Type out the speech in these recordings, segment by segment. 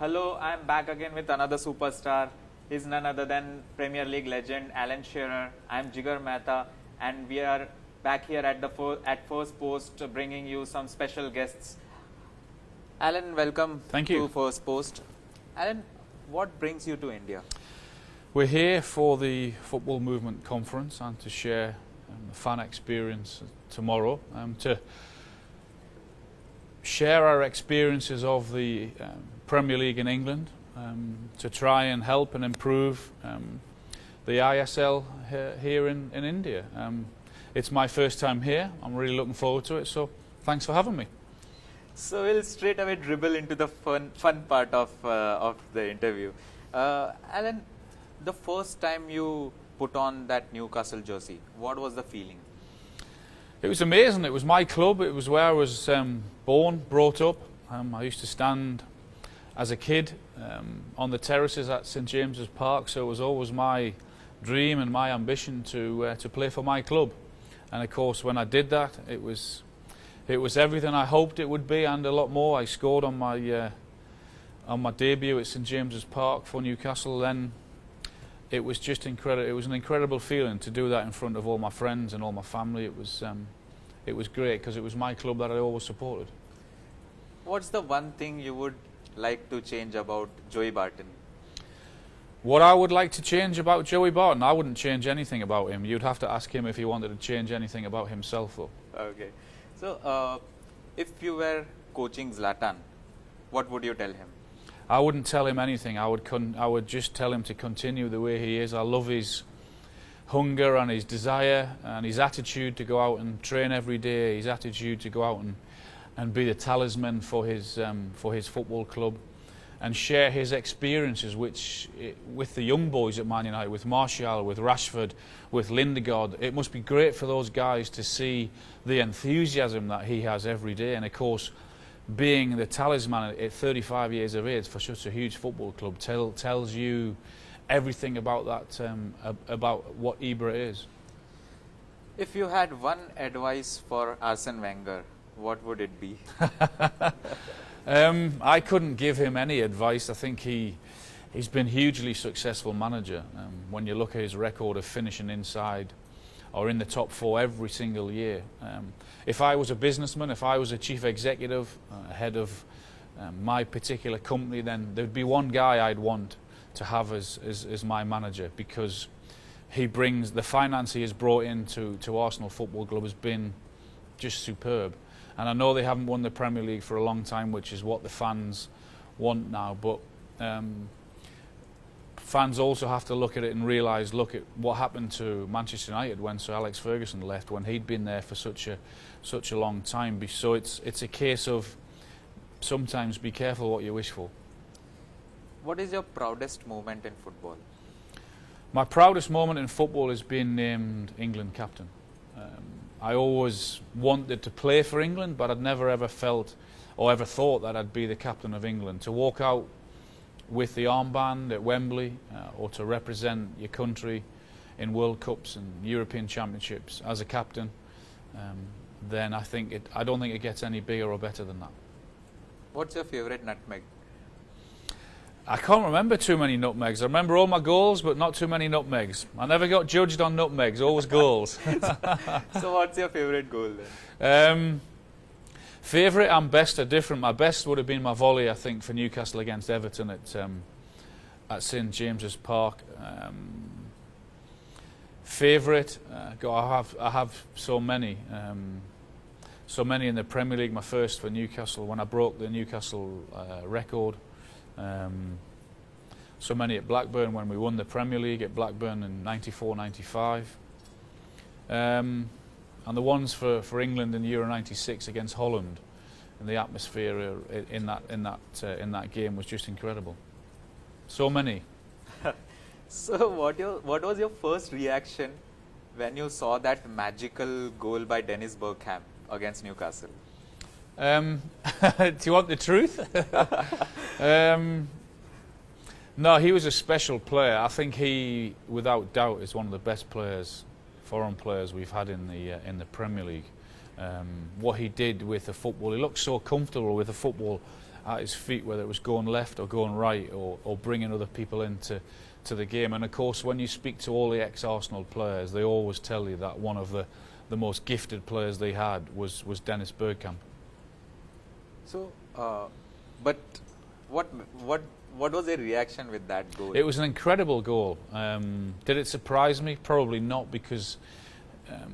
Hello, I'm back again with another superstar. He's none other than Premier League legend Alan Shearer. I'm Jigar Mehta, and we are back here at First Post, bringing you some special guests. Alan, welcome Thank you. to First Post. Alan, what brings you to India? We're here for the Football Movement Conference and to share the fan experience tomorrow, to share our experiences of the Premier League in England, to try and help and improve the ISL here in India. It's my first time here. I'm really looking forward to it, so thanks for having me. So we'll straight away dribble into the fun part of the interview. Alan, the first time you put on that Newcastle jersey, what was the feeling? It was amazing. It was my club. It was where I was born, brought up. I used to stand as a kid on the terraces at St James's Park, so it was always my dream and my ambition to play for my club. And of course, when I did that, it was everything I hoped it would be and a lot more. I scored on my debut at St James's Park for Newcastle. Then it was just incredible. It was an incredible feeling to do that in front of all my friends and all my family. It was great because it was my club that I always supported. What's the one thing you would like to change about Joey Barton? What I would like to change about Joey Barton, I wouldn't change anything about him. You'd have to ask him if he wanted to change anything about himself, though. Okay. So, if you were coaching Zlatan, what would you tell him? I wouldn't tell him anything. I would just tell him to continue the way he is. I love his hunger and his desire and his attitude to go out and train every day. His attitude to go out and be the talisman for his football club and share his experiences with the young boys at Man United, with Martial, with Rashford, with Lindegaard. It must be great for those guys to see the enthusiasm that he has every day. And of course, being the talisman at 35 years of age for such a huge football club tells you everything about that, about what Ibra is. If you had one advice for Arsene Wenger, what would it be? I couldn't give him any advice. I think he's been hugely successful manager. When you look at his record of finishing inside or in the top four every single year. If I was a businessman, if I was a chief executive, head of my particular company, then there'd be one guy I'd want to have as my manager, because he brings the finance he has brought into Arsenal Football Club has been just superb. And I know they haven't won the Premier League for a long time, which is what the fans want now, but fans also have to look at it and realise, look at what happened to Manchester United when Sir Alex Ferguson left, when he'd been there for such a long time. So it's a case of sometimes be careful what you wish for. What is your proudest moment in football? My proudest moment in football is being named England captain. I always wanted to play for England, but I'd never ever felt or ever thought that I'd be the captain of England. To walk out with the armband at Wembley, or to represent your country in World Cups and European Championships as a captain, then I don't think it gets any bigger or better than that. What's your favourite nutmeg? I can't remember too many nutmegs. I remember all my goals, but not too many nutmegs. I never got judged on nutmegs, always goals. So what's your favourite goal then? Favourite and best are different. My best would have been my volley, I think, for Newcastle against Everton at St James's Park. Favourite, I have so many. So many in the Premier League. My first for Newcastle when I broke the Newcastle record. So many at Blackburn when we won the Premier League at Blackburn in '94-95. And the ones for England in Euro '96 against Holland, and the atmosphere in that game was just incredible. So many. So what was your first reaction when you saw that magical goal by Dennis Bergkamp against Newcastle? Do you want the truth? No, he was a special player. I think he, without doubt, is one of the best foreign players we've had in the Premier League. What he did with the football, he looked so comfortable with the football at his feet, whether it was going left or going right, or bringing other people into the game. And of course, when you speak to all the ex-Arsenal players, they always tell you that one of the most gifted players they had was Dennis Bergkamp. So, but what was their reaction with that goal? It was an incredible goal. Did it surprise me? Probably not, because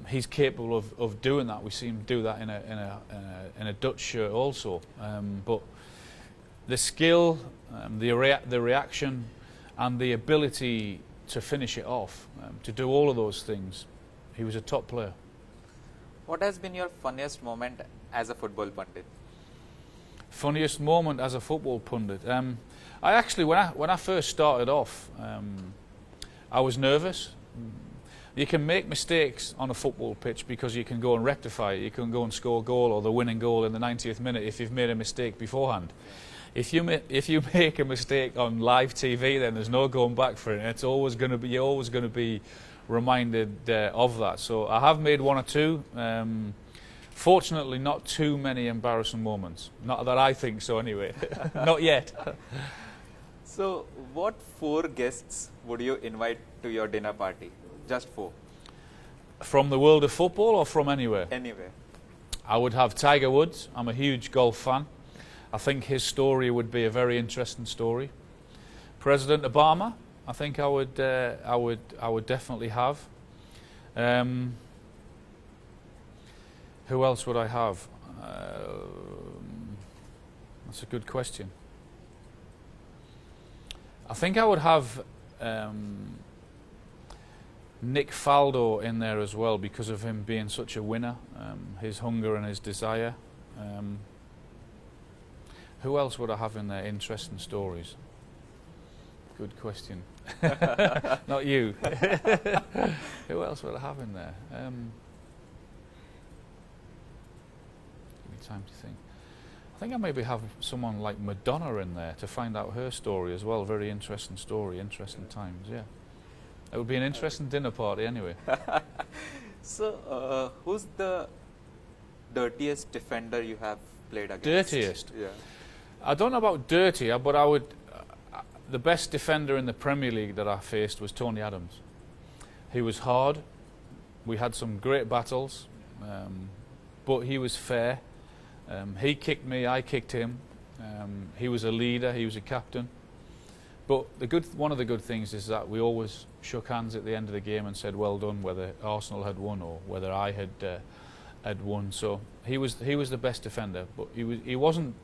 he's capable of doing that. We see him do that in a Dutch shirt also. But the skill, the reaction, and the ability to finish it off, to do all of those things, he was a top player. What has been your funniest moment as a football pundit? Funniest moment as a football pundit? I actually, when I first started off, I was nervous. You can make mistakes on a football pitch because you can go and rectify it. You can go and score a goal or the winning goal in the 90th minute if you've made a mistake beforehand. If you make a mistake on live TV, then there's no going back for it. It's always going to be, you're always going to be reminded of that. So I have made one or two. Fortunately, not too many embarrassing moments. Not that I think so, anyway. Not yet. So, what 4 guests would you invite to your dinner party? Just 4. From the world of football or from anywhere? Anywhere. I would have Tiger Woods. I'm a huge golf fan. I think his story would be a very interesting story. President Obama, I think I would definitely have. Who else would I have? That's a good question. I think I would have Nick Faldo in there as well, because of him being such a winner, his hunger and his desire. Who else would I have in there? Interesting stories. Good question. Not you. Who else would I have in there? Give me time to think. I think I maybe have someone like Madonna in there to find out her story as well. Very interesting story, interesting times, yeah. It would be an interesting dinner party anyway. So, who's the dirtiest defender you have played against? Dirtiest? Yeah. I don't know about dirty, but I would... the best defender in the Premier League that I faced was Tony Adams. He was hard. We had some great battles, but he was fair. He kicked me, I kicked him. He was a leader, he was a captain. But one of the good things is that we always shook hands at the end of the game and said well done, whether Arsenal had won or whether I had won. So he was the best defender, but he wasn't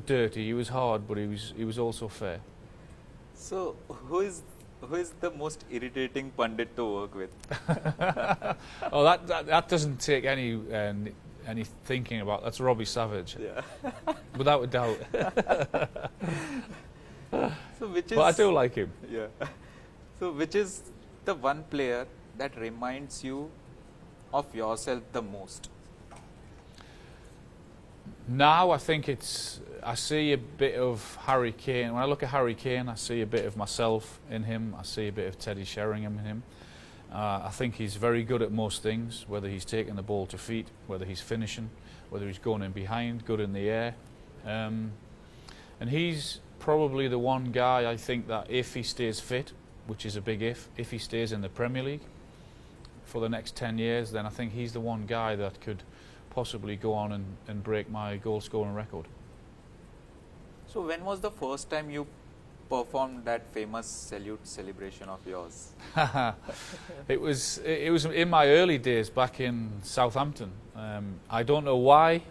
dirty. He was hard, but he was also fair. So who is the most irritating pundit to work with? Oh, that doesn't take any thinking about. That's Robbie Savage. Yeah. Without a doubt. So which is? But I do like him. Yeah. So which is the one player that reminds you of yourself the most? Now I think I see a bit of Harry Kane. When I look at Harry Kane, I see a bit of myself in him. I see a bit of Teddy Sheringham in him. I think he's very good at most things, whether he's taking the ball to feet, whether he's finishing, whether he's going in behind, good in the air. And he's probably the one guy I think that if he stays fit, which is a big if he stays in the Premier League for the next 10 years, then I think he's the one guy that could possibly go on and break my goal scoring record. So when was the first time you performed that famous salute celebration of yours? It was in my early days back in Southampton. I don't know why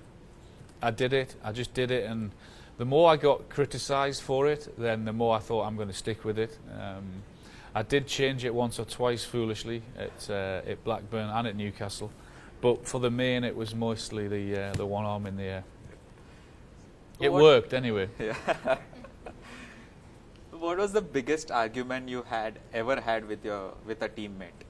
I did it. I just did it, and the more I got criticised for it, then the more I thought I'm going to stick with it. I did change it once or twice foolishly at Blackburn and at Newcastle, but for the main it was mostly the one arm in the air. It worked anyway. Yeah. What was the biggest argument you ever had with a teammate?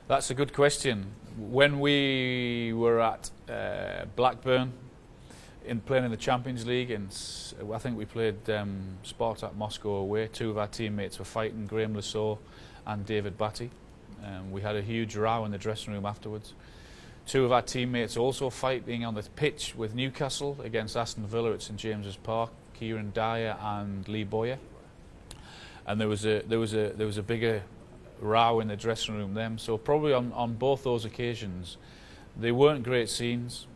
That's a good question. When we were at Blackburn, playing in the Champions League, and I think we played Spartak Moscow away. 2 of our teammates were fighting, Graham Lasso and David Batty. We had a huge row in the dressing room afterwards. Two of our teammates also fighting on the pitch with Newcastle against Aston Villa at St James's Park, Kieran Dyer and Lee Boyer. And there was a bigger row in the dressing room then. So probably on both those occasions, they weren't great scenes,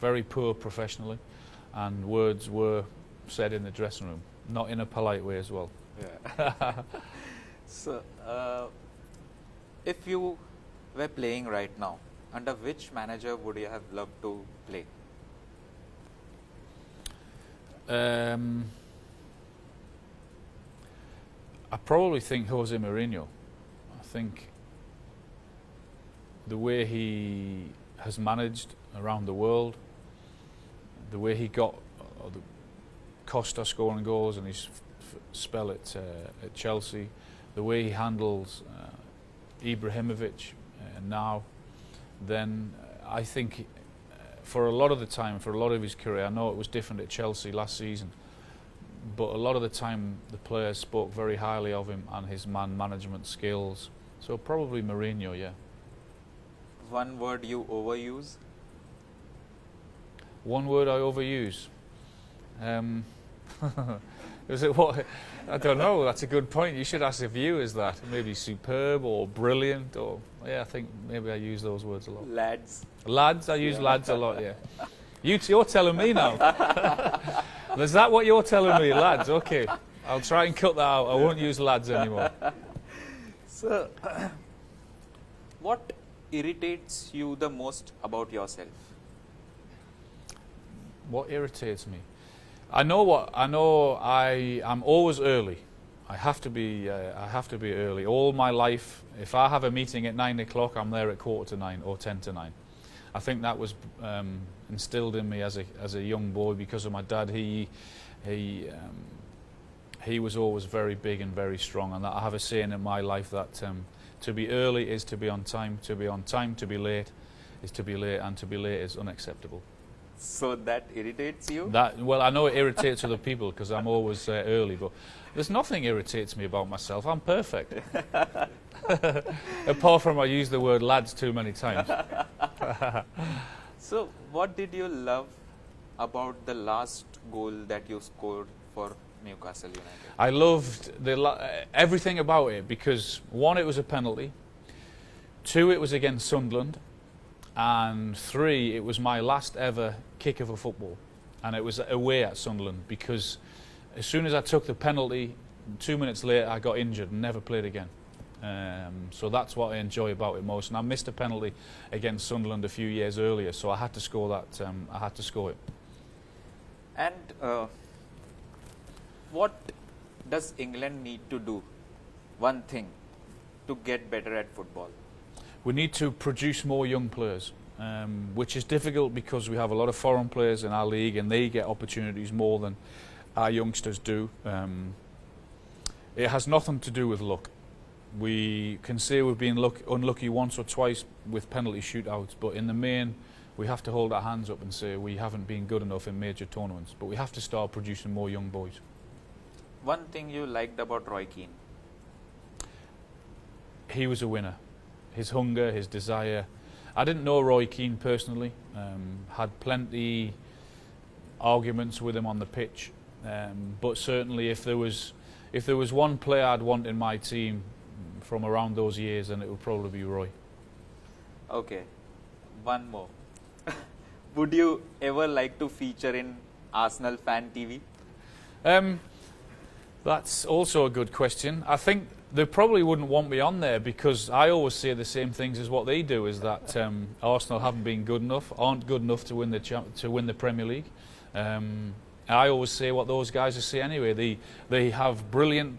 very poor professionally, and words were said in the dressing room, not in a polite way as well. Yeah. So, if you were playing right now, under which manager would you have loved to play? I probably think Jose Mourinho. I think the way he has managed around the world, the way he got Costa scoring goals and his spell at Chelsea, the way he handles Ibrahimovic now, then I think for a lot of the time, for a lot of his career, I know it was different at Chelsea last season, but a lot of the time the players spoke very highly of him and his man management skills. So probably Mourinho, yeah. One word you overuse? One word I overuse. Is it what? I don't know. That's a good point. You should ask the viewers that. Maybe superb or brilliant, or yeah. I think maybe I use those words a lot. Lads. Lads. I use lads a lot. Yeah. You're telling me now. Is that what you're telling me, lads? Okay. I'll try and cut that out. I won't use lads anymore. So, what irritates you the most about yourself? What irritates me? I'm always early. I have to be early. All my life, if I have a meeting at 9 o'clock, I'm there at 8:45 or 9:10. I think that was instilled in me as a young boy because of my dad. He was always very big and very strong, and that I have a saying in my life that to be early is to be on time. To be on time, to be late is to be late, and to be late is unacceptable. So that irritates you? Well, I know it irritates other people because I'm always early, but there's nothing irritates me about myself. I'm perfect. Apart from I use the word lads too many times. So, what did you love about the last goal that you scored for Newcastle United? I loved everything about it because, one, it was a penalty. Two, it was against Sunderland. And three, it was my last ever kick of a football, and it was away at Sunderland because as soon as I took the penalty, 2 minutes later I got injured and never played again. So that's what I enjoy about it most. And I missed a penalty against Sunderland a few years earlier, so I had to score that. I had to score it. And what does England need to do? One thing to get better at football. We need to produce more young players, which is difficult because we have a lot of foreign players in our league and they get opportunities more than our youngsters do. It has nothing to do with luck. We can say we've been unlucky once or twice with penalty shootouts, but in the main we have to hold our hands up and say we haven't been good enough in major tournaments, but we have to start producing more young boys. One thing you liked about Roy Keane? He was a winner. His hunger, his desire. I didn't know Roy Keane personally. Had plenty arguments with him on the pitch, but certainly if there was one player I'd want in my team from around those years, then it would probably be Roy. Okay, one more. Would you ever like to feature in Arsenal Fan TV? That's also a good question. I think they probably wouldn't want me on there because I always say the same things as what they do, is that Arsenal aren't good enough to win the Premier League. I always say what those guys say anyway. They have brilliant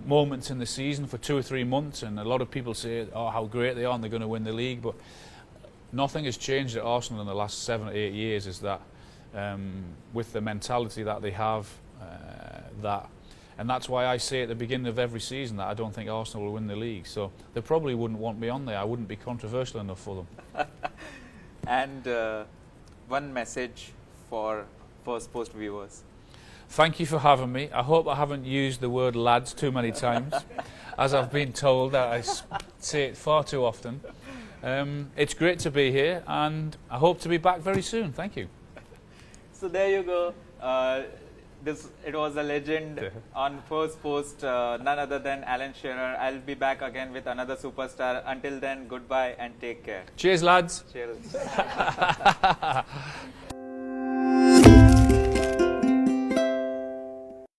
moments in the season for 2 or 3 months, and a lot of people say, oh, how great they are and they're going to win the league, but nothing has changed at Arsenal in the last 7 or 8 years, is that with the mentality that they have, and that's why I say at the beginning of every season that I don't think Arsenal will win the league. So they probably wouldn't want me on there. I wouldn't be controversial enough for them. And one message for First Post viewers. Thank you for having me. I hope I haven't used the word lads too many times, as I've been told that I say it far too often. It's great to be here, and I hope to be back very soon. Thank you. So there you go. It was a legend on first post, none other than Alan Shearer. I'll be back again with another superstar. Until then, goodbye and take care. Cheers, lads. Cheers.